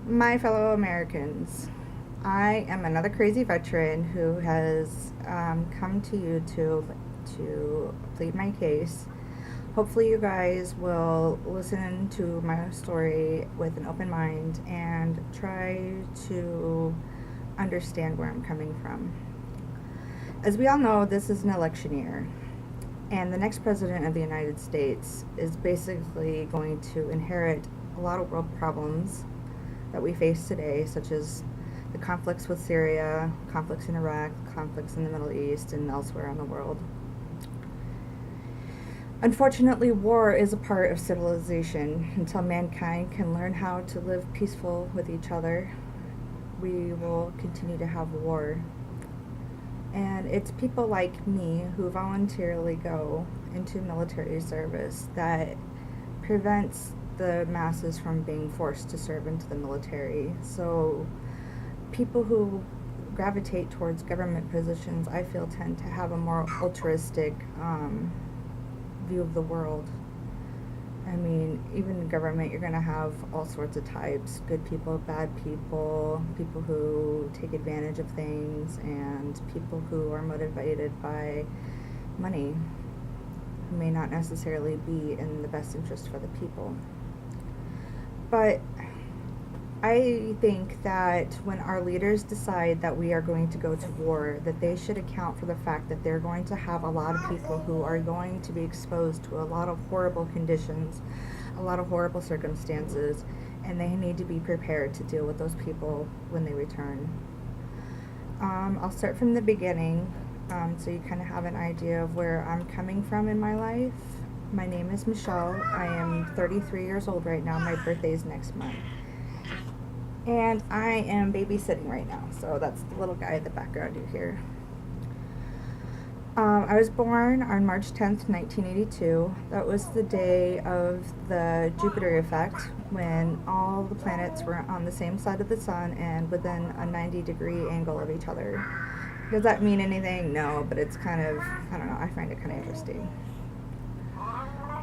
My fellow Americans, I am another crazy veteran who has come to YouTube to plead my case. Hopefully, you guys will listen to my story with an open mind and try to understand where I'm coming from. As we all know, this is an election year, and the next president of the United States is basically going to inherit a lot of world problems that we face today, such as the conflicts with Syria, conflicts in Iraq, conflicts in the Middle East, and elsewhere in the world. Unfortunately, war is a part of civilization. Until mankind can learn how to live peaceful with each other, we will continue to have war. And it's people like me who voluntarily go into military service that prevents the masses from being forced to serve into the military. So people who gravitate towards government positions, I feel, tend to have a more altruistic view of the world. I mean, even in government, you're going to have all sorts of types: good people, bad people, people who take advantage of things, and people who are motivated by money, who may not necessarily be in the best interest for the people. But I think that when our leaders decide that we are going to go to war, that they should account for the fact that they're going to have a lot of people who are going to be exposed to a lot of horrible conditions, a lot of horrible circumstances, and they need to be prepared to deal with those people when they return. I'll start from the beginning, so you kind of have an idea of where I'm coming from in my life. My name is Michelle. I am 33 years old right now. My birthday is next month. And I am babysitting right now, so that's the little guy in the background you hear. I was born on March 10th, 1982. That was the day of the Jupiter effect, when all the planets were on the same side of the sun and within a 90-degree angle of each other. Does that mean anything? No, but it's kind of, I don't know, I find it kind of interesting.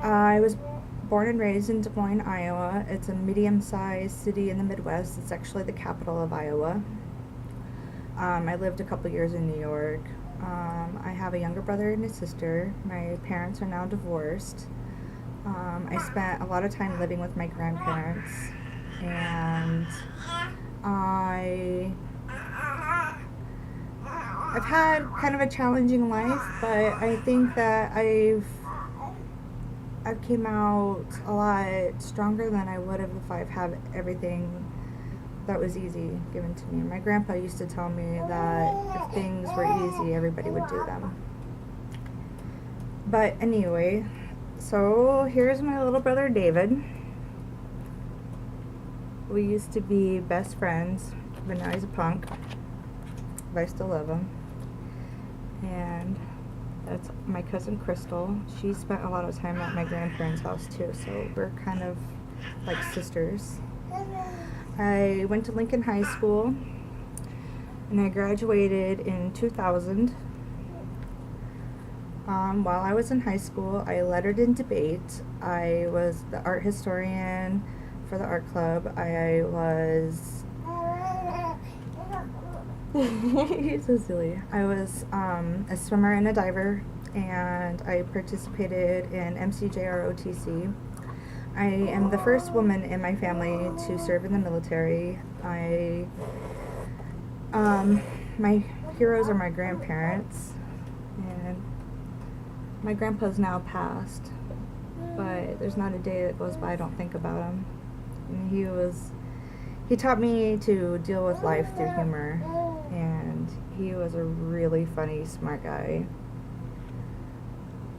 I was born and raised in Des Moines, Iowa. It's a medium-sized city in the Midwest. It's actually the capital of Iowa. I lived a couple years in New York. I have a younger brother and a sister. My parents are now divorced. I spent a lot of time living with my grandparents, and I've had kind of a challenging life, but I think that I've came out a lot stronger than I would have if I've had everything that was easy given to me. My grandpa used to tell me that if things were easy, everybody would do them. But anyway, so here's my little brother David. We used to be best friends, but now he's a punk. But I still love him. And that's my cousin Crystal. She spent a lot of time at my grandparents' house too, so we're kind of like sisters. I went to Lincoln High School, and I graduated in 2000. While I was in high school, I lettered in debate. I was the art historian for the art club. I was You're so silly. I was a swimmer and a diver, and I participated in MCJROTC. I am the first woman in my family to serve in the military. My heroes are my grandparents, and my grandpa's now passed, but there's not a day that goes by I don't think about him. And he taught me to deal with life through humor, and he was a really funny, smart guy.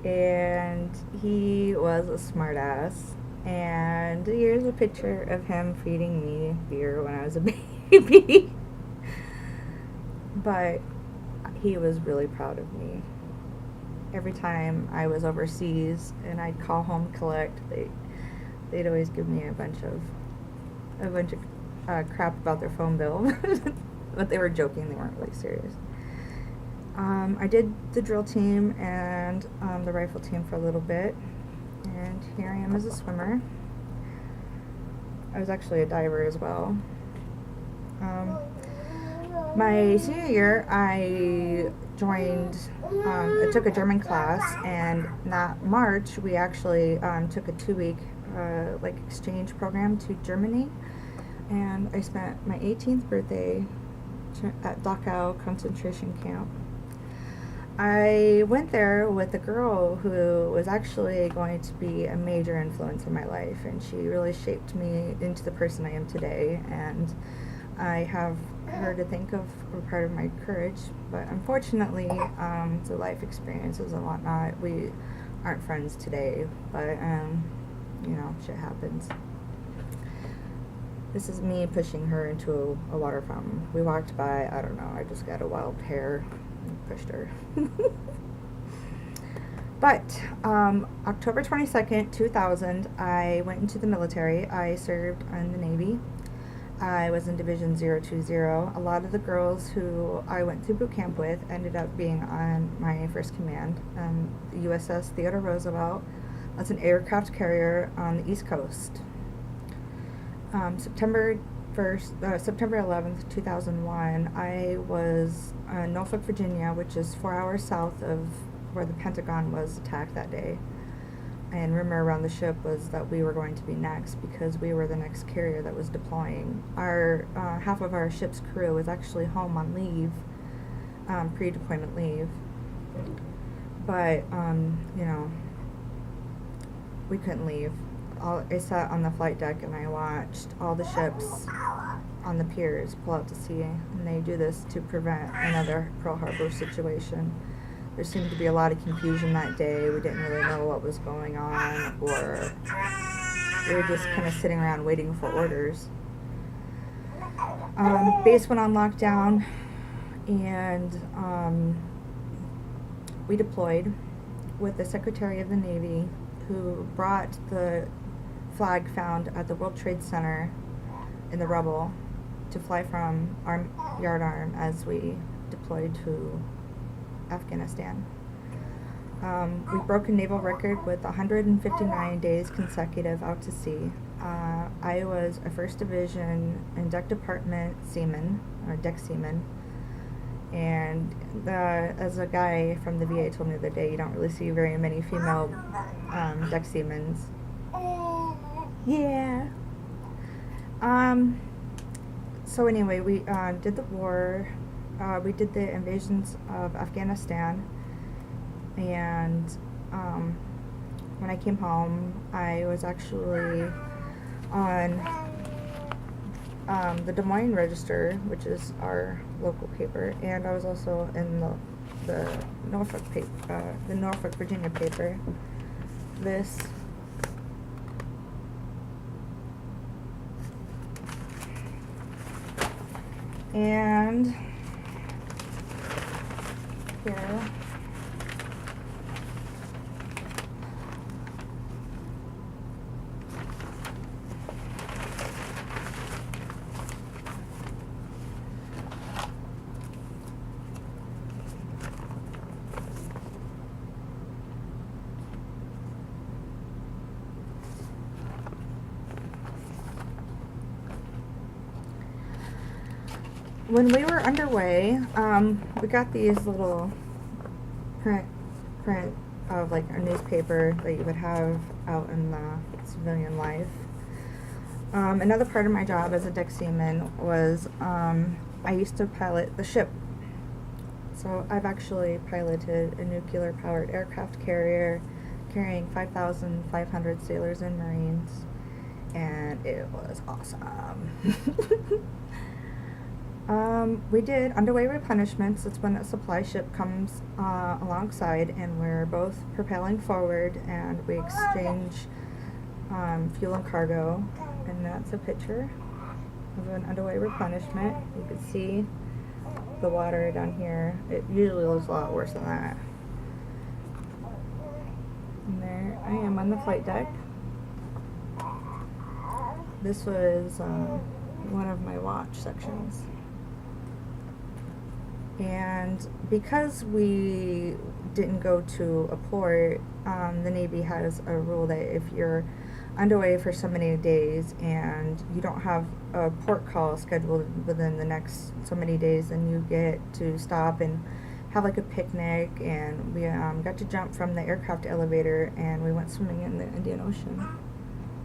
And he was a smart ass. And here's a picture of him feeding me beer when I was a baby. But he was really proud of me. Every time I was overseas and I'd call home collect, they'd always give me a bunch of crap about their phone bill. But they were joking, they weren't really serious. I did the drill team and the rifle team for a little bit, and here I am as a swimmer. I was actually a diver as well. My senior year, I joined, I took a German class, and that March, we actually took a 2 week like exchange program to Germany, and I spent my 18th birthday at Dachau concentration camp. I went there with a girl who was actually going to be a major influence in my life, and she really shaped me into the person I am today, and I have her to thank of for part of my courage, but unfortunately, the life experiences and whatnot, we aren't friends today, but, shit happens. This is me pushing her into a water fountain. We walked by, I don't know, I just got a wild hair and pushed her. But October 22nd, 2000, I went into the military. I served in the Navy. I was in Division 020. A lot of the girls who I went through boot camp with ended up being on my first command, the USS Theodore Roosevelt. That's an aircraft carrier on the East Coast. September 11th, 2001, I was in Norfolk, Virginia, which is 4 hours south of where the Pentagon was attacked that day. And rumor around the ship was that we were going to be next because we were the next carrier that was deploying. Our half of our ship's crew was actually home on leave, pre-deployment leave. But we couldn't leave. I sat on the flight deck and I watched all the ships on the piers pull out to sea, and they do this to prevent another Pearl Harbor situation. There seemed to be a lot of confusion that day. We didn't really know what was going on, or we were just kind of sitting around waiting for orders. Base went on lockdown, and we deployed with the Secretary of the Navy, who brought the flag found at the World Trade Center in the rubble to fly from our yardarm as we deployed to Afghanistan. We broke a naval record with 159 days consecutive out to sea. I was a 1st Division and Deck Department seaman, or deck seaman, and as a guy from the VA told me the other day, you don't really see very many female deck seamans. Yeah. So anyway, we did the war. We did the invasions of Afghanistan, and when I came home, I was actually on the Des Moines Register, which is our local paper, and I was also in the Norfolk paper, the Norfolk, Virginia paper. This and here. When we were underway, we got these little print of like a newspaper that you would have out in the civilian life. Another part of my job as a deck seaman was I used to pilot the ship. So I've actually piloted a nuclear-powered aircraft carrier carrying 5,500 sailors and Marines, and it was awesome. We did underway replenishments. That's when a supply ship comes alongside, and we're both propelling forward, and we exchange fuel and cargo. And that's a picture of an underway replenishment. You can see the water down here. It usually looks a lot worse than that. And there I am on the flight deck. This was one of my watch sections. And because we didn't go to a port, the Navy has a rule that if you're underway for so many days and you don't have a port call scheduled within the next so many days, then you get to stop and have like a picnic. And we got to jump from the aircraft elevator and we went swimming in the Indian Ocean.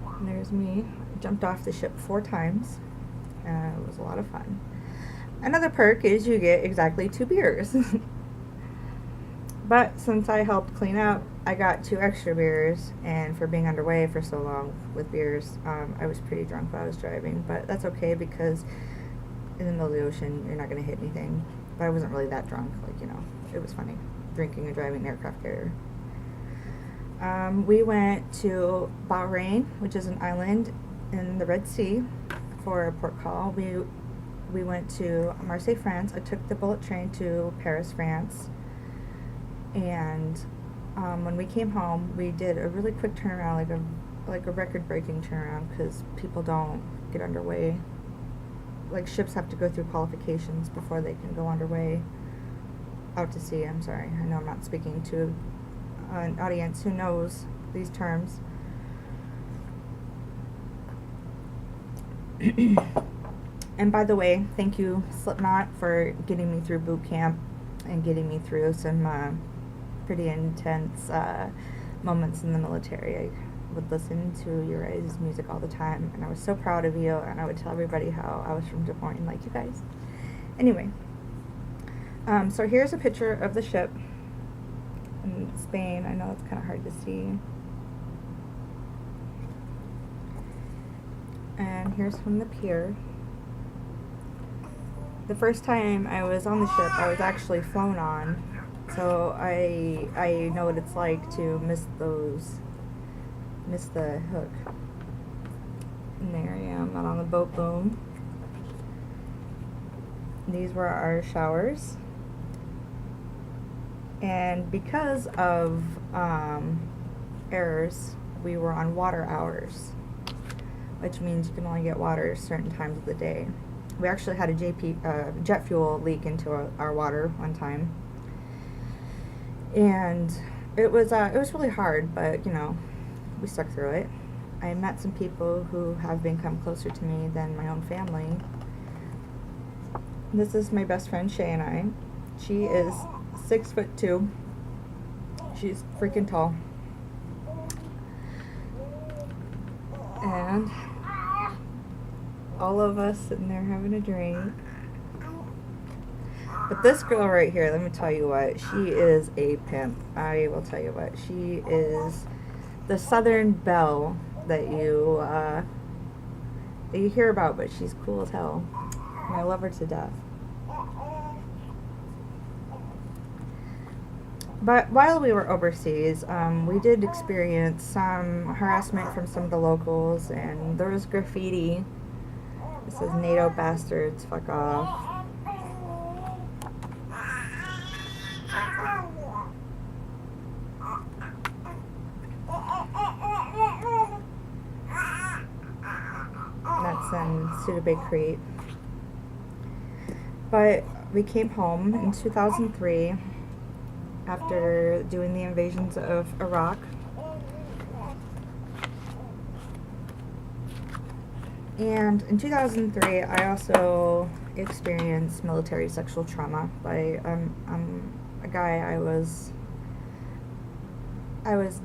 And there's me. I jumped off the ship 4 times. It was a lot of fun. Another perk is you get exactly 2 beers. But since I helped clean up, I got 2 extra beers, and for being underway for so long with beers, I was pretty drunk while I was driving, but that's okay because in the middle of the ocean, you're not going to hit anything. But I wasn't really that drunk, like, it was funny, drinking and driving an aircraft carrier. We went to Bahrain, which is an island in the Red Sea, for a port call. We went to Marseille, France. I took the bullet train to Paris, France. And when we came home, we did a really quick turnaround, like a record-breaking turnaround, because people don't get underway. Like, ships have to go through qualifications before they can go underway out to sea. I'm sorry. I know I'm not speaking to an audience who knows these terms. And by the way, thank you, Slipknot, for getting me through boot camp and getting me through some pretty intense moments in the military. I would listen to your guys' music all the time, and I was so proud of you, and I would tell everybody how I was from Des Moines, like you guys. Anyway, so here's a picture of the ship in Spain. I know it's kind of hard to see. And here's from the pier. The first time I was on the ship, I was actually flown on, so I know what it's like to miss the hook. And there I am, out on the boat boom. These were our showers. And because of errors, we were on water hours, which means you can only get water certain times of the day. We actually had a jet fuel leak into our water one time, and it was really hard, but we stuck through it. I met some people who have become closer to me than my own family. This is my best friend Shay and I. She is 6'2". She's freaking tall, and all of us sitting there having a drink. But this girl right here, let me tell you what, she is a pimp. I will tell you what, she is the Southern belle that you hear about, but she's cool as hell. And I love her to death. But while we were overseas, we did experience some harassment from some of the locals, and there was graffiti. It says NATO bastards, fuck off. That's in Studebaker. But we came home in 2003 after doing the invasions of Iraq. And in 2003, I also experienced military sexual trauma by a guy I was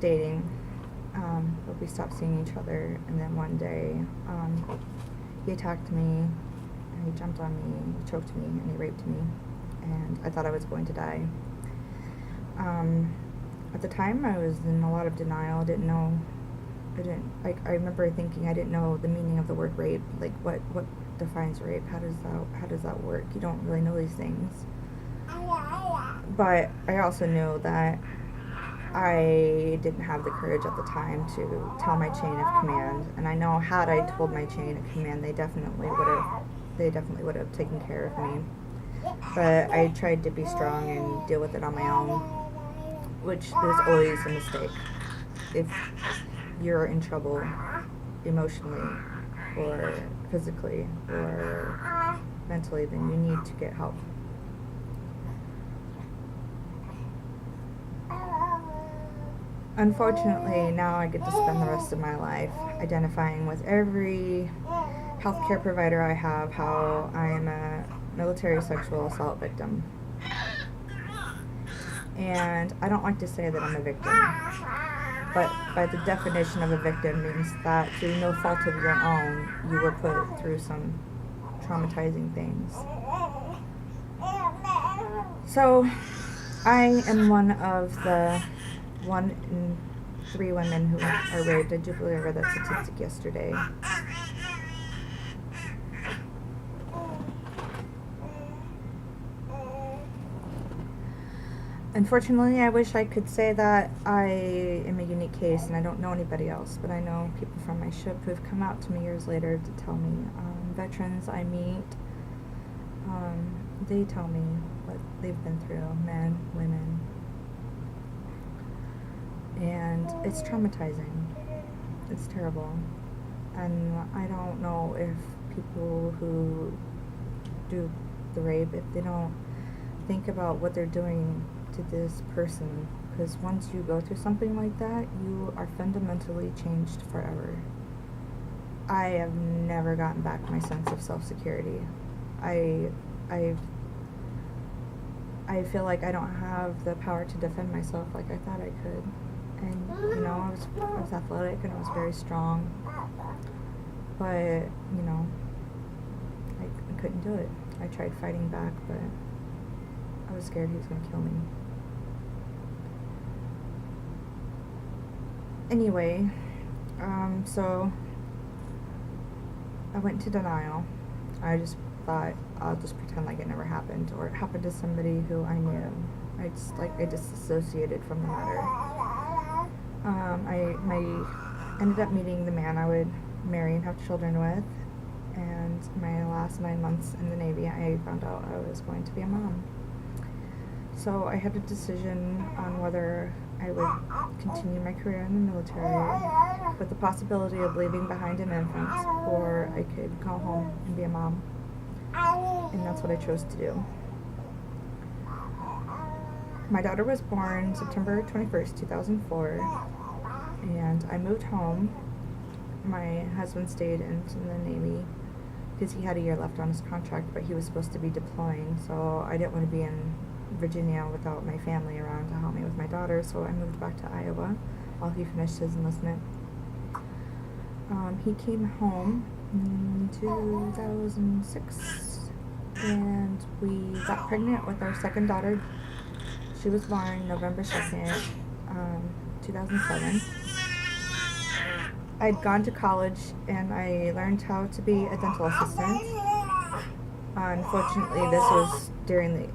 dating, but we stopped seeing each other. And then one day, he attacked me, and he jumped on me, he choked me, and he raped me, and I thought I was going to die. At the time, I was in a lot of denial. I remember thinking I didn't know the meaning of the word rape. Like, what defines rape? How does that work? You don't really know these things. But I also knew that I didn't have the courage at the time to tell my chain of command. And I know had I told my chain of command, they definitely would have taken care of me. But I tried to be strong and deal with it on my own, which is always a mistake. If you're in trouble emotionally or physically or mentally, then you need to get help. Unfortunately, now I get to spend the rest of my life identifying with every healthcare provider I have how I am a military sexual assault victim. And I don't like to say that I'm a victim, but by the definition of a victim means that through no fault of your own, you were put through some traumatizing things. So, I am one of the 1 in 3 women who are raped. I do believe I read that statistic yesterday. Unfortunately, I wish I could say that I am a unique case and I don't know anybody else, but I know people from my ship who've come out to me years later to tell me, veterans I meet, they tell me what they've been through, men, women, and it's traumatizing. It's terrible. And I don't know if people who do the rape, if they don't think about what they're doing to this person, because once you go through something like that, you are fundamentally changed forever. I have never gotten back my sense of self-security. I feel like I don't have the power to defend myself like I thought I could. And I was athletic and I was very strong, but I couldn't do it. I tried fighting back, but I was scared he was going to kill me. Anyway, so I went into denial. I just thought I'll just pretend like it never happened, or it happened to somebody who I knew. I disassociated from the matter. I ended up meeting the man I would marry and have children with, and my last 9 months in the Navy, I found out I was going to be a mom. So I had a decision on whether I would continue my career in the military with the possibility of leaving behind an infant, or I could go home and be a mom. And that's what I chose to do. My daughter was born September 21st, 2004, and I moved home. My husband stayed in the Navy because he had a year left on his contract, but he was supposed to be deploying, so I didn't want to be in Virginia without my family around to help me with my daughter, so I moved back to Iowa while he finished his enlistment. He came home in 2006, and we got pregnant with our second daughter. She was born November 2nd, 2007. I'd gone to college and I learned how to be a dental assistant. Unfortunately, this was during the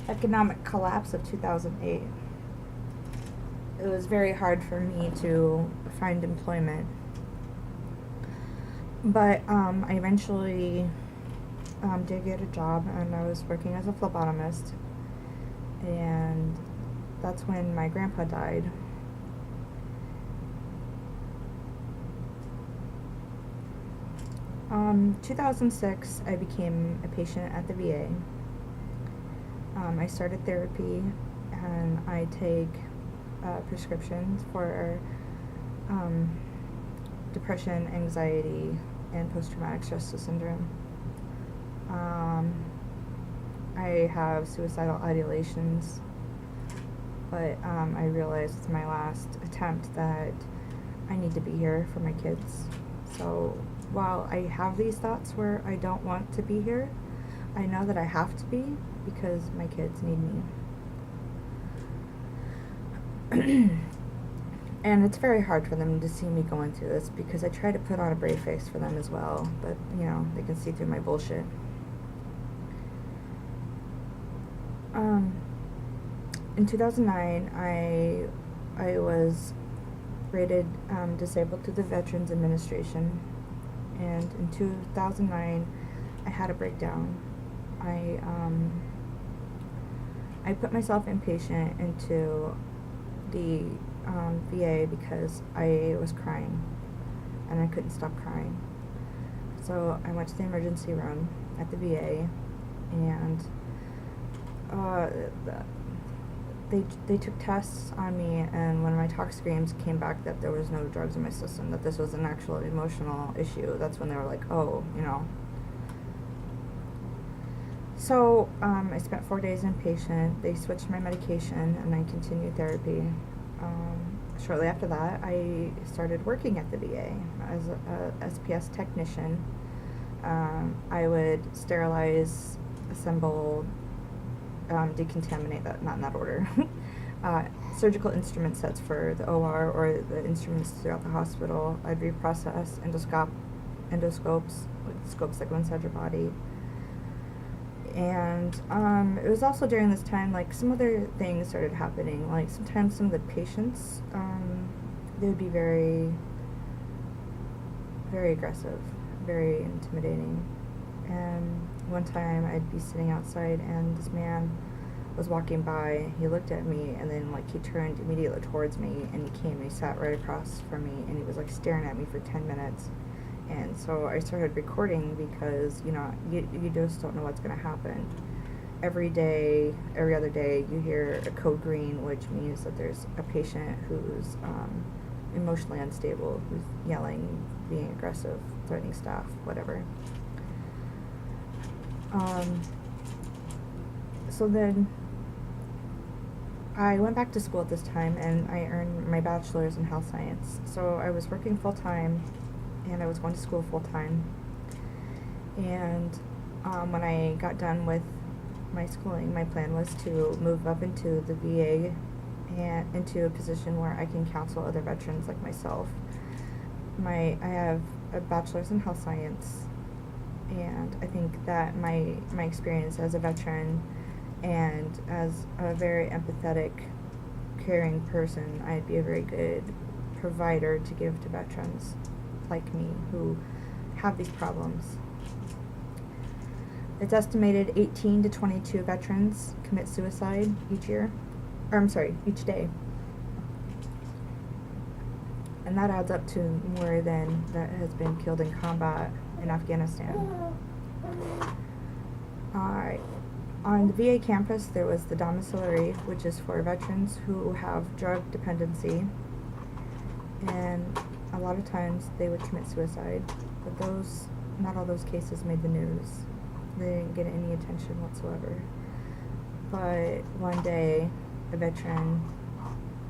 economic collapse of 2008. It was very hard for me to find employment. But I eventually did get a job, and I was working as a phlebotomist. And that's when my grandpa died. In 2006, I became a patient at the VA. I started therapy, and I take prescriptions for depression, anxiety, and post-traumatic stress syndrome. I have suicidal ideations, but I realized with my last attempt that I need to be here for my kids. So while I have these thoughts where I don't want to be here, I know that I have to be because my kids need me. And it's very hard for them to see me going through this because I try to put on a brave face for them as well, but they can see through my bullshit. In 2009, I was rated disabled through the Veterans Administration, and in 2009 I had a breakdown. I put myself inpatient into the VA because I was crying and I couldn't stop crying. So I went to the emergency room at the VA, and they took tests on me, and when my tox screens came back that there was no drugs in my system, that this was an actual emotional issue, that's when they were like, oh, So I spent 4 days inpatient. They switched my medication, and I continued therapy. Shortly after that, I started working at the VA as a SPS technician. I would sterilize, assemble, decontaminate, that not in that order, surgical instrument sets for the OR or the instruments throughout the hospital. I'd reprocess endoscopes, like scopes that go inside your body. And it was also during this time, like, some other things started happening. Like, sometimes some of the patients, they would be very, very aggressive, very intimidating. And one time I'd be sitting outside, and this man was walking by. He looked at me, and then, like, he turned immediately towards me, and he came and he sat right across from me, and he was, like, staring at me for 10 minutes. And so I started recording because, you just don't know what's going to happen. Every day, every other day, you hear a code green, which means that there's a patient who's emotionally unstable, who's yelling, being aggressive, threatening staff, whatever. So then I went back to school at this time, and I earned my bachelor's in health science. So I was working full-time, and I was going to school full-time. And when I got done with my schooling, my plan was to move up into the VA and into a position where I can counsel other veterans like myself. I have a bachelor's in health science, and I think that my experience as a veteran and as a very empathetic, caring person, I'd be a very good provider to give to veterans like me who have these problems. It's estimated 18 to 22 veterans commit suicide each day. And that adds up to more than that has been killed in combat in Afghanistan. On the VA campus, there was the domiciliary, which is for veterans who have drug dependency, and a lot of times they would commit suicide, but not all those cases made the news. They didn't get any attention whatsoever. But one day, a veteran,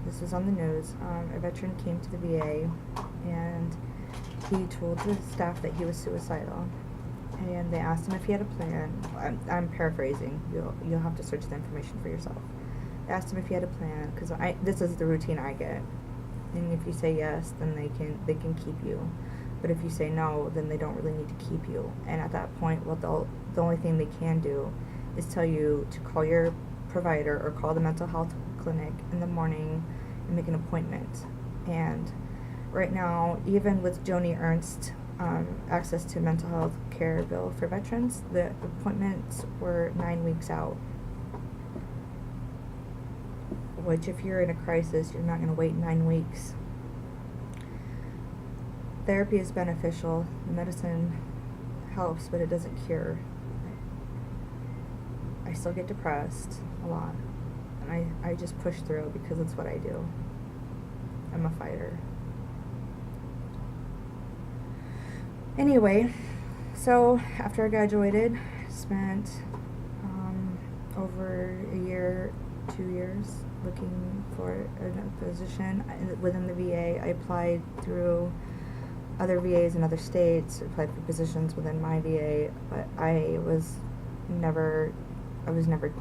this was on the news, a veteran came to the VA, and he told the staff that he was suicidal. And they asked him if he had a plan. I'm paraphrasing. You'll have to search the information for yourself. They asked him if he had a plan, because this is the routine I get. And if you say yes, then they can keep you. But if you say no, then they don't really need to keep you. And at that point, the only thing they can do is tell you to call your provider or call the mental health clinic in the morning and make an appointment. And right now, even with Joni Ernst, access to mental health care bill for veterans, the appointments were 9 weeks out. Which, if you're in a crisis, you're not going to wait 9 weeks. Therapy is beneficial. The medicine helps, but it doesn't cure. I still get depressed a lot, and I just push through because it's what I do. I'm a fighter. Anyway, so after I graduated, spent over a year, 2 years looking for a position within the VA. I applied through other VAs in other states, applied for positions within my VA, but I was never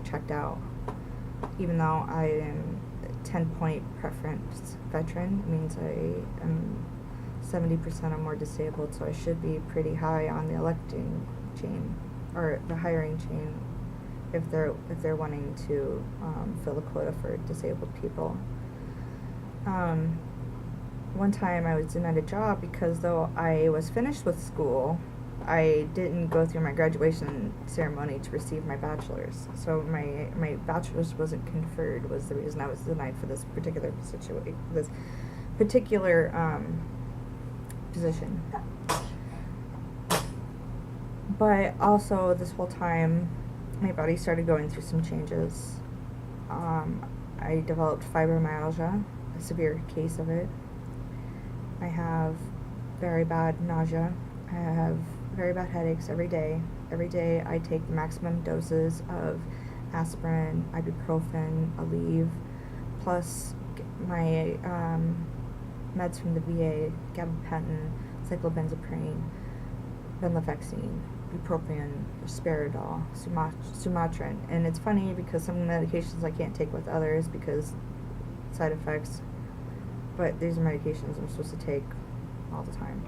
checked out. Even though I am a 10-point preference veteran, it means I am 70% or more disabled, so I should be pretty high on the electing chain, or the hiring chain, if they're wanting to fill the quota for disabled people. One time I was denied a job because though I was finished with school, I didn't go through my graduation ceremony to receive my bachelor's. So my bachelor's wasn't conferred, was the reason I was denied for this particular position. But also, this whole time, my body started going through some changes. I developed fibromyalgia, a severe case of it. I have very bad nausea. I have very bad headaches every day. Every day I take the maximum doses of aspirin, ibuprofen, Aleve, plus my meds from the VA, gabapentin, cyclobenzaprine, venlafaxine, bupropion, risperidol, Sumatran. And it's funny because some medications I can't take with others because side effects, but these are medications I'm supposed to take all the time.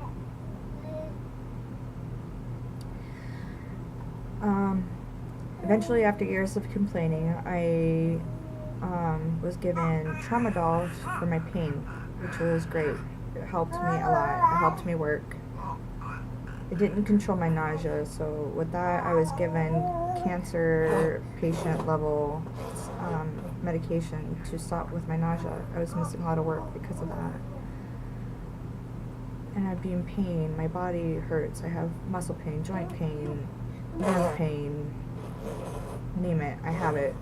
Eventually, after years of complaining, I was given tramadol for my pain, which was great. It helped me a lot. It helped me work. It didn't control my nausea, so with that, I was given cancer patient level medication to stop with my nausea. I was missing a lot of work because of that. And I'd be in pain. My body hurts. I have muscle pain, joint pain, nerve pain, name it, I have it.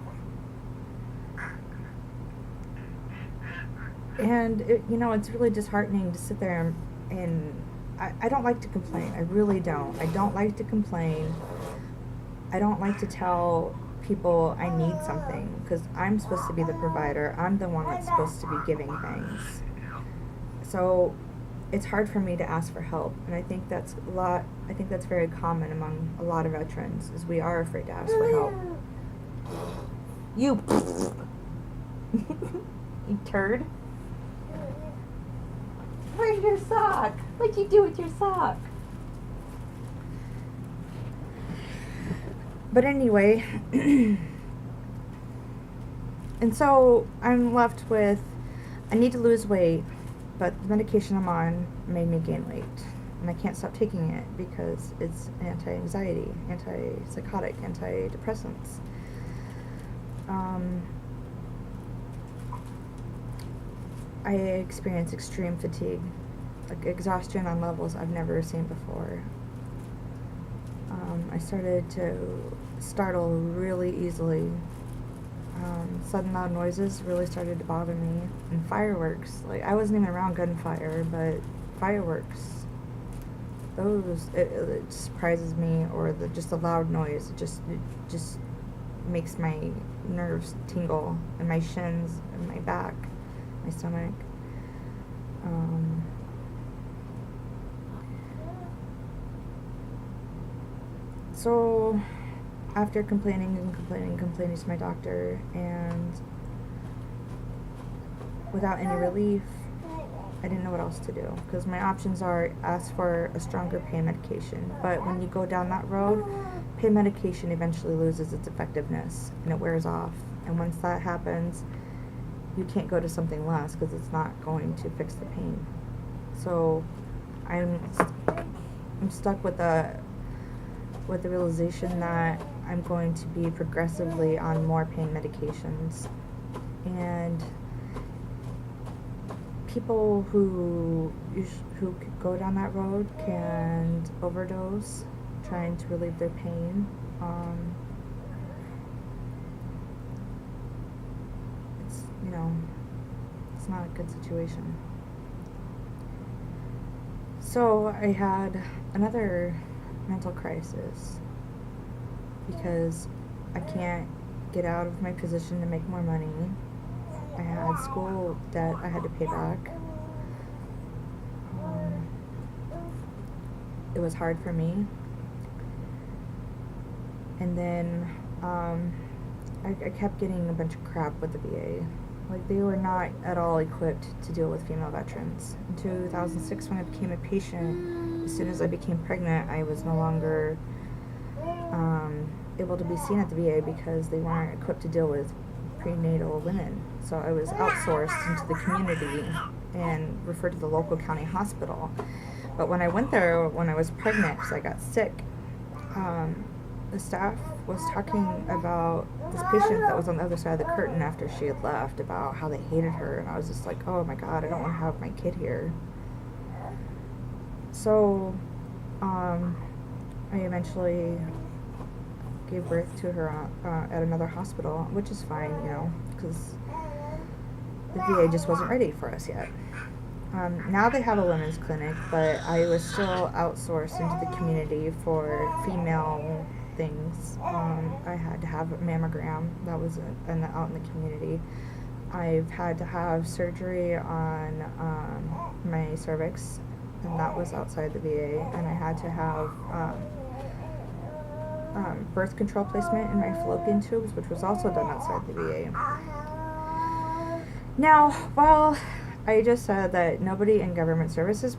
And it's really disheartening to sit there and I don't like to complain. I really don't. I don't like to complain. I don't like to tell people I need something because I'm supposed to be the provider. I'm the one that's supposed to be giving things. So it's hard for me to ask for help, and I think that's very common among a lot of veterans, is we are afraid to ask for help. You you turd. Where's your sock? What'd you do with your sock? But anyway, and so I'm left with, I need to lose weight, but the medication I'm on made me gain weight. And I can't stop taking it because it's anti-anxiety, anti-psychotic, antidepressants. I experience extreme fatigue, like exhaustion on levels I've never seen before. I started to startle really easily. Sudden loud noises really started to bother me. And fireworks, like I wasn't even around gunfire, but fireworks, it surprises me, or just the loud noise, it just makes my nerves tingle, and my shins, and my back, my stomach. So after complaining to my doctor, and without any relief, I didn't know what else to do, because my options are ask for a stronger pain medication. But when you go down that road, pain medication eventually loses its effectiveness and it wears off. And once that happens, you can't go to something less because it's not going to fix the pain. So I'm stuck with the realization that I'm going to be progressively on more pain medications. And people who go down that road can overdose trying to relieve their pain. It's not a good situation. So I had another mental crisis because I can't get out of my position to make more money. I had school debt I had to pay back. It was hard for me. And then I kept getting a bunch of crap with the VA. Like, they were not at all equipped to deal with female veterans. In 2006, when I became a patient, as soon as I became pregnant, I was no longer able to be seen at the VA because they weren't equipped to deal with prenatal women. So I was outsourced into the community and referred to the local county hospital. But when I went there when I was pregnant, because I got sick, the staff was talking about this patient that was on the other side of the curtain after she had left, about how they hated her, and I was just like, oh my god, I don't want to have my kid here. So I eventually gave birth to her at another hospital, which is fine, because the VA just wasn't ready for us yet. Now they have a women's clinic, but I was still outsourced into the community for female things. I had to have a mammogram. That was out in the community. I've had to have surgery on my cervix, and that was outside the VA. And I had to have birth control placement in my fallopian tubes, which was also done outside the VA. Now, while I just said that nobody in government service is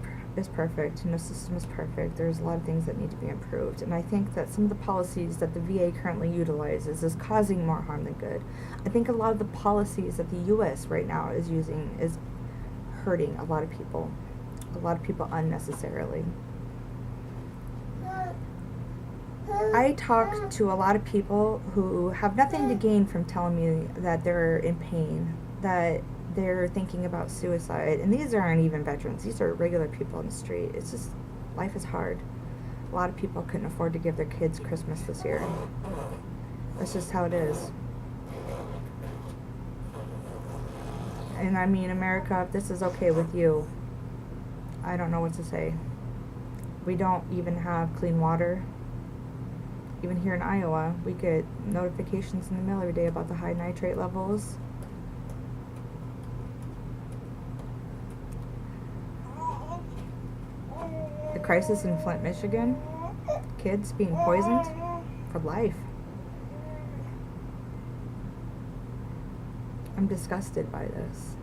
perfect, no system is perfect, there's a lot of things that need to be improved, and I think that some of the policies that the VA currently utilizes is causing more harm than good. I think a lot of the policies that the U.S. right now is using is hurting a lot of people unnecessarily. I talk to a lot of people who have nothing to gain from telling me that they're in pain, that they're thinking about suicide, and these aren't even veterans, these are regular people on the street. It's just, life is hard. A lot of people couldn't afford to give their kids Christmas this year. That's just how it is. And I mean, America, if this is okay with you, I don't know what to say. We don't even have clean water. Even here in Iowa, we get notifications in the mail every day about the high nitrate levels. The crisis in Flint, Michigan, kids being poisoned for life. I'm disgusted by this.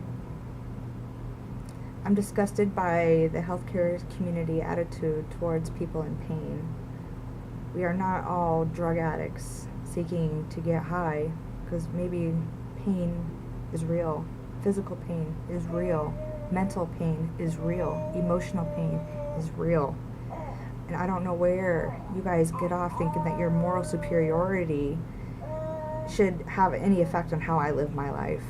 I'm disgusted by the healthcare community attitude towards people in pain. We are not all drug addicts seeking to get high, because maybe pain is real. Physical pain is real. Mental pain is real. Emotional pain is real. And I don't know where you guys get off thinking that your moral superiority should have any effect on how I live my life.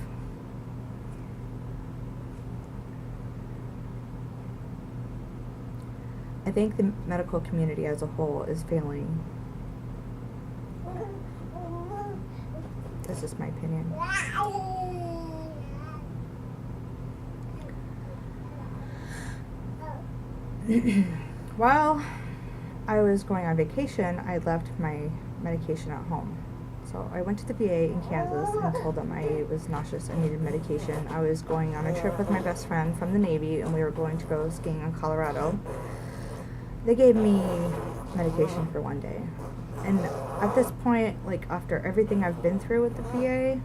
I think the medical community as a whole is failing. That's just my opinion. While I was going on vacation, I left my medication at home. So I went to the VA in Kansas and told them I was nauseous, I needed medication. I was going on a trip with my best friend from the Navy, and we were going to go skiing in Colorado. They gave me medication for one day. And at this point, like after everything I've been through with the VA,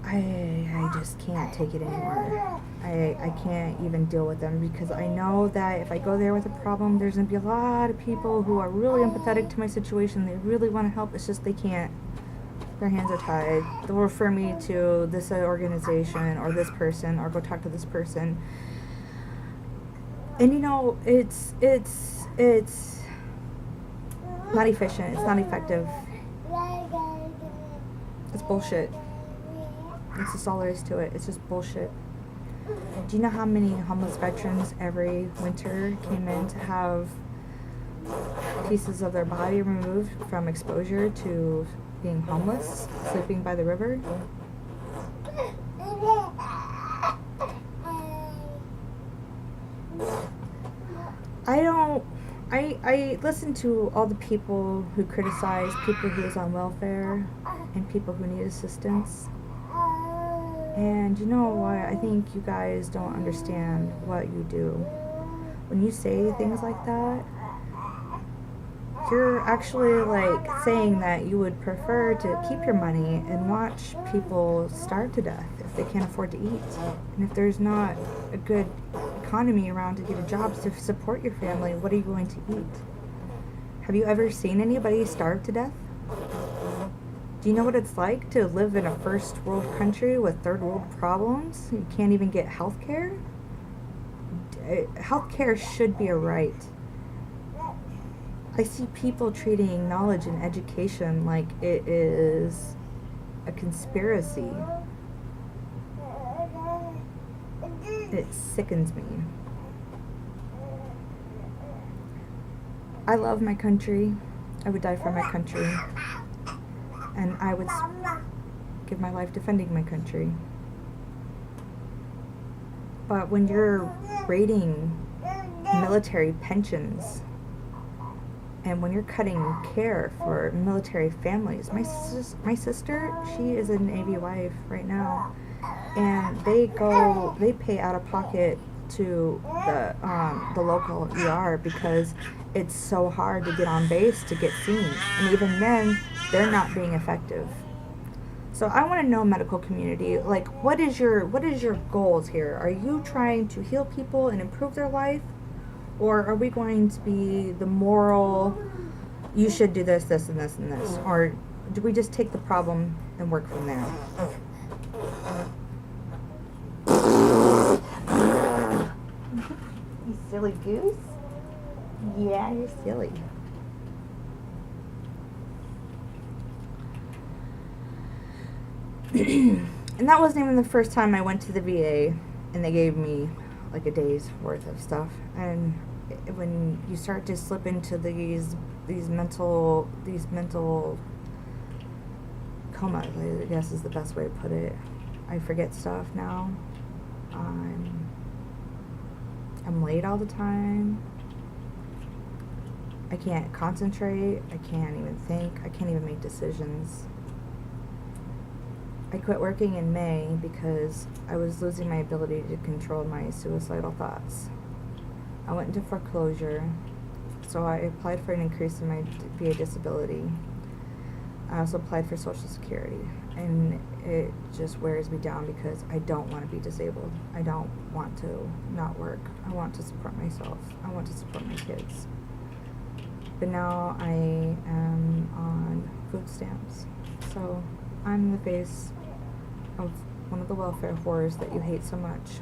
I just can't take it anymore. I can't even deal with them, because I know that if I go there with a problem, there's going to be a lot of people who are really empathetic to my situation. They really want to help. It's just they can't. Their hands are tied. They'll refer me to this organization or this person, or go talk to this person. And you know, it's not efficient. It's not effective. It's bullshit. That's just all there is to it. It's just bullshit. Do you know how many homeless veterans every winter came in to have pieces of their body removed from exposure to being homeless, sleeping by the river? I listen to all the people who criticize people who is on welfare and people who need assistance. And you know what? I think you guys don't understand what you do. When you say things like that, you're actually like saying that you would prefer to keep your money and watch people starve to death if they can't afford to eat. And if there's not a good economy around to get a job to support your family, what are you going to eat? Have you ever seen anybody starve to death? Do you know what it's like to live in a first world country with third world problems? You can't even get health care? Health care should be a right. I see people treating knowledge and education like it is a conspiracy. It sickens me. I love my country. I would die for my country. And I would give my life defending my country. But when you're raiding military pensions and when you're cutting care for military families, my sister, she is a Navy wife right now, and they pay out of pocket to the local ER because it's so hard to get on base to get seen, and even then, they're not being effective. So I want to know, medical community, like, what is your goals here? Are you trying to heal people and improve their life, or are we going to be the moral, you should do this, this, and this, and this, or do we just take the problem and work from there? You silly goose. Yeah, you're silly. And that wasn't even the first time I went to the VA and they gave me like a day's worth of stuff. And when you start to slip into these mental coma, I guess is the best way to put it. I forget stuff now. I'm late all the time. I can't concentrate. I can't even think. I can't even make decisions. I quit working in May because I was losing my ability to control my suicidal thoughts. I went into foreclosure, so I applied for an increase in my VA disability. I also applied for Social Security, and it just wears me down because I don't want to be disabled. I don't want to not work. I want to support myself. I want to support my kids. But now I am on food stamps, so I'm in the face of one of the welfare horrors that you hate so much.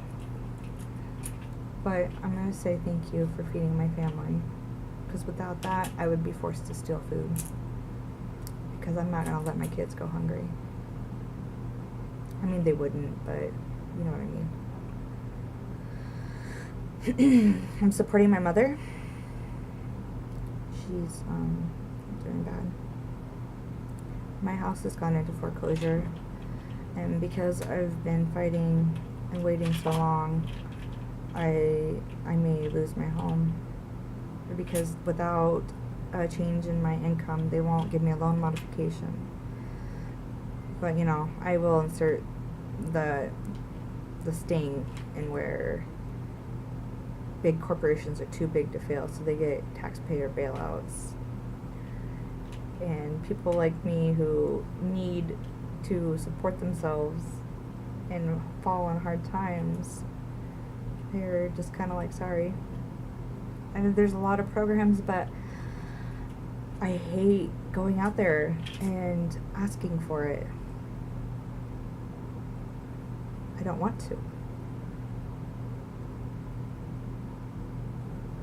But I'm going to say thank you for feeding my family, because without that, I would be forced to steal food, because I'm not going to let my kids go hungry. I mean, they wouldn't, but you know what I mean. I'm supporting my mother. She's doing bad. My house has gone into foreclosure, and because I've been fighting and waiting so long, I may lose my home, because without a change in my income, they won't give me a loan modification. But you know, I will insert the sting in where big corporations are too big to fail, so they get taxpayer bailouts. And people like me who need to support themselves and fall on hard times, they're just kind of like, sorry. And there's a lot of programs, but I hate going out there and asking for it. I don't want to.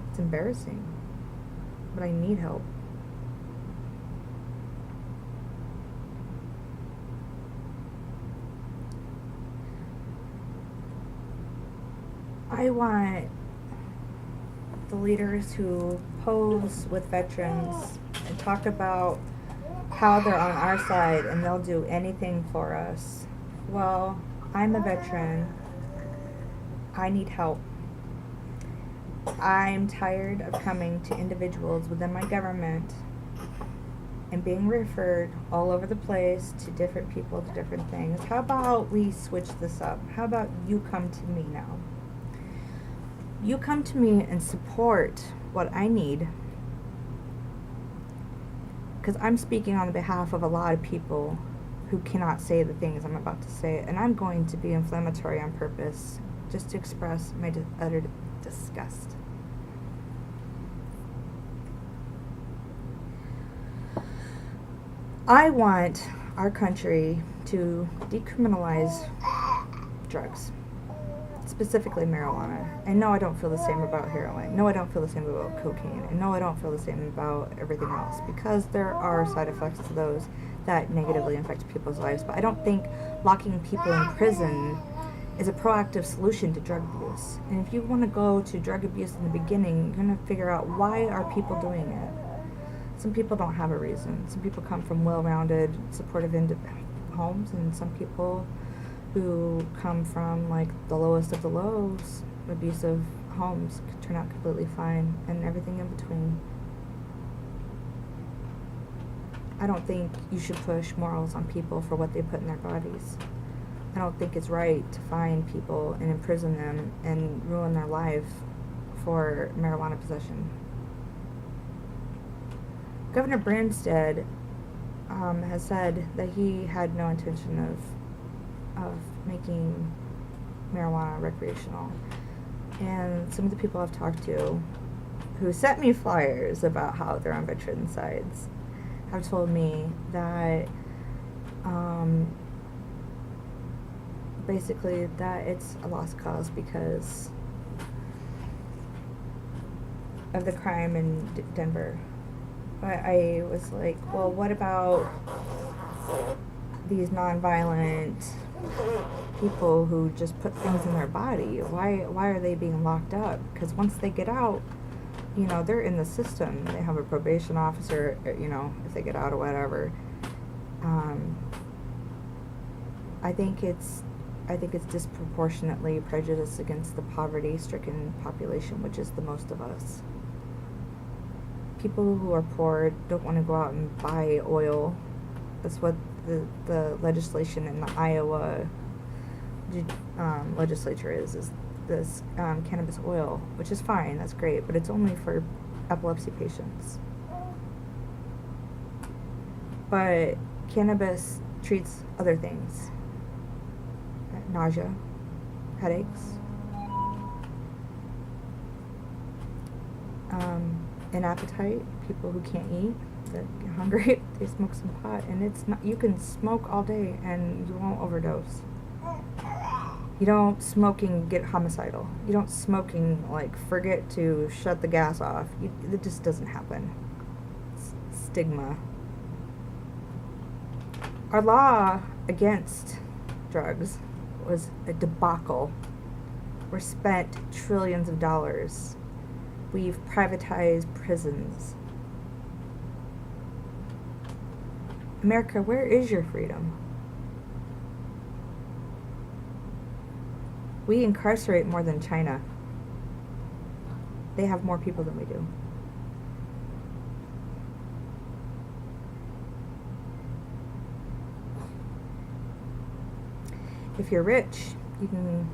It's embarrassing, but I need help. I want the leaders who pose with veterans and talk about how they're on our side and they'll do anything for us. Well, I'm a veteran. I need help. I'm tired of coming to individuals within my government and being referred all over the place to different people, to different things. How about we switch this up? How about you come to me now? You come to me and support what I need, because I'm speaking on behalf of a lot of people who cannot say the things I'm about to say, and I'm going to be inflammatory on purpose just to express my utter disgust. I want our country to decriminalize drugs, specifically marijuana. And no, I don't feel the same about heroin. No, I don't feel the same about cocaine. And no, I don't feel the same about everything else, because there are side effects to those that negatively affect people's lives. But I don't think locking people in prison is a proactive solution to drug abuse. And if you want to go to drug abuse in the beginning, you're going to figure out, why are people doing it? Some people don't have a reason. Some people come from well-rounded, supportive homes, and some people who come from like the lowest of the lows, abusive homes, turn out completely fine, and everything in between. I don't think you should push morals on people for what they put in their bodies. I don't think it's right to fine people and imprison them and ruin their life for marijuana possession. Governor Branstad has said that he had no intention of making marijuana recreational. And some of the people I've talked to who sent me flyers about how they're on veteran sides have told me that basically that it's a lost cause because of the crime in Denver. But I was like, well, what about these nonviolent people who just put things in their body? Why are they being locked up? Because once they get out, you know, they're in the system. They have a probation officer, you know, if they get out or whatever. I think it's disproportionately prejudiced against the poverty-stricken population, which is the most of us. People who are poor don't want to go out and buy oil. That's what the legislation in the Iowa legislature is this cannabis oil, which is fine, that's great, but it's only for epilepsy patients. But cannabis treats other things. Nausea, headaches, an appetite, people who can't eat, that get hungry, they smoke some pot, and it's not, you can smoke all day and you won't overdose. You don't smoking get homicidal. You don't smoking like forget to shut the gas off. It just doesn't happen. It's stigma. Our law against drugs was a debacle. We're spent trillions of dollars. We've privatized prisons. America, where is your freedom? We incarcerate more than China. They have more people than we do. If you're rich, you can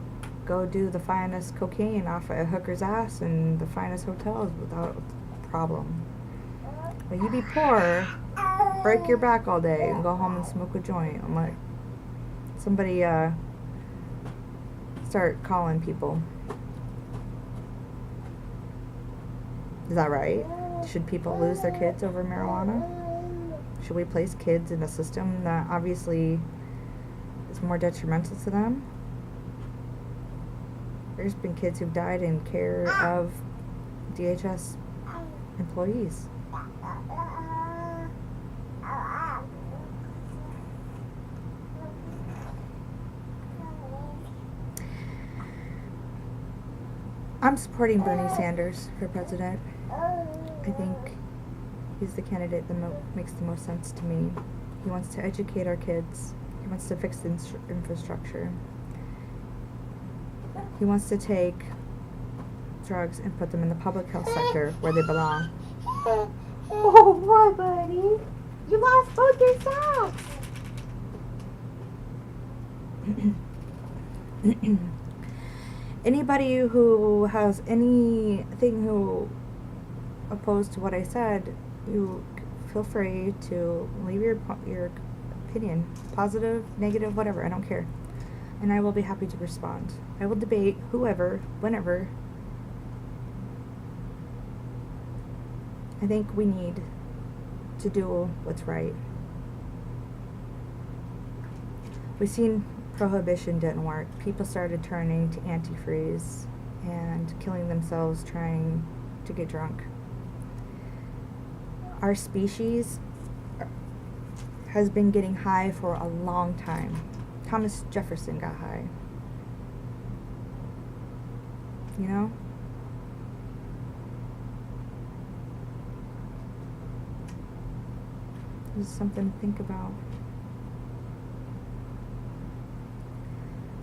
go do the finest cocaine off a hooker's ass in the finest hotels without a problem. But you be poor, break your back all day, and go home and smoke a joint. I'm like, somebody start calling people. Is that right? Should people lose their kids over marijuana? Should we place kids in a system that obviously is more detrimental to them? There's been kids who've died in care of DHS employees. I'm supporting Bernie Sanders for president. I think he's the candidate that makes the most sense to me. He wants to educate our kids. He wants to fix the infrastructure. He wants to take drugs and put them in the public health sector where they belong. Oh, what, buddy? You lost both your socks. Anybody who has anything who opposed to what I said, you feel free to leave your opinion, positive, negative, whatever. I don't care, and I will be happy to respond. I will debate whoever, whenever. I think we need to do what's right. We've seen prohibition didn't work. People started turning to antifreeze and killing themselves trying to get drunk. Our species has been getting high for a long time. Thomas Jefferson got high. You know? This is something to think about.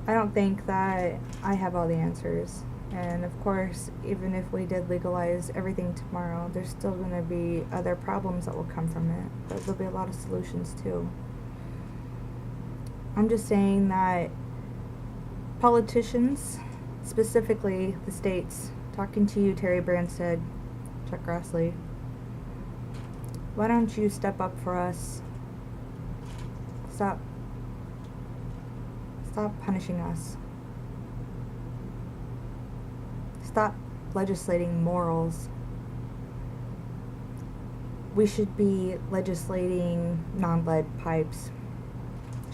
I don't think that I have all the answers. And of course, even if we did legalize everything tomorrow, there's still going to be other problems that will come from it. But there'll be a lot of solutions too. I'm just saying that politicians, specifically the states, talking to you, Terry Branstad, Chuck Grassley, why don't you step up for us? Stop punishing us. Stop legislating morals. We should be legislating non-lead pipes.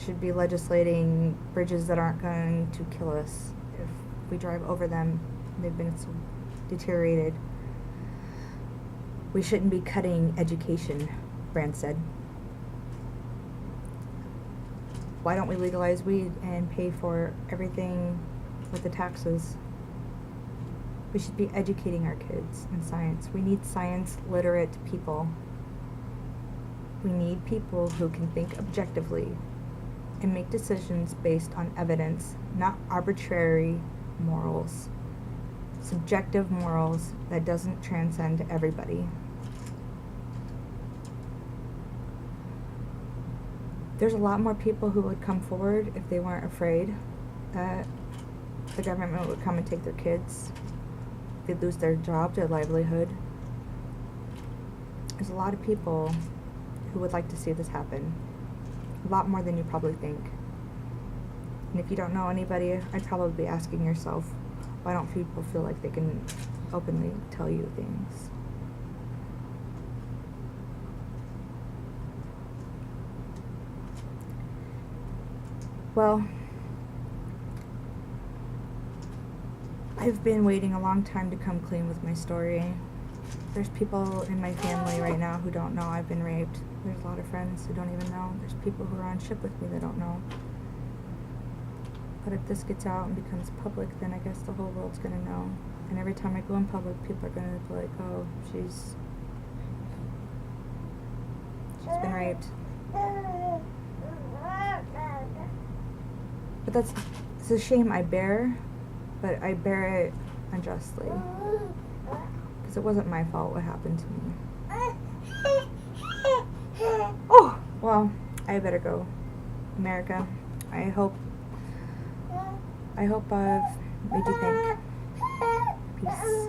Should be legislating bridges that aren't going to kill us if we drive over them. They've been so deteriorated. We shouldn't be cutting education, Brand said. Why don't we legalize weed and pay for everything with the taxes? We should be educating our kids in science. We need science literate people. We need people who can think objectively and make decisions based on evidence, not arbitrary morals, subjective morals that doesn't transcend everybody. There's a lot more people who would come forward if they weren't afraid that the government would come and take their kids. They'd lose their job, their livelihood. There's a lot of people who would like to see this happen. A lot more than you probably think. And if you don't know anybody, I'd probably be asking yourself, why don't people feel like they can openly tell you things? Well, I've been waiting a long time to come clean with my story. There's people in my family right now who don't know I've been raped. There's a lot of friends who don't even know. There's people who are on ship with me that don't know. But if this gets out and becomes public, then I guess the whole world's gonna know. And every time I go in public, people are gonna be like, oh, she's been raped. But it's a shame I bear, but I bear it unjustly. Because it wasn't my fault what happened to me. Oh, well, I better go. America, I hope I've made you think. Peace.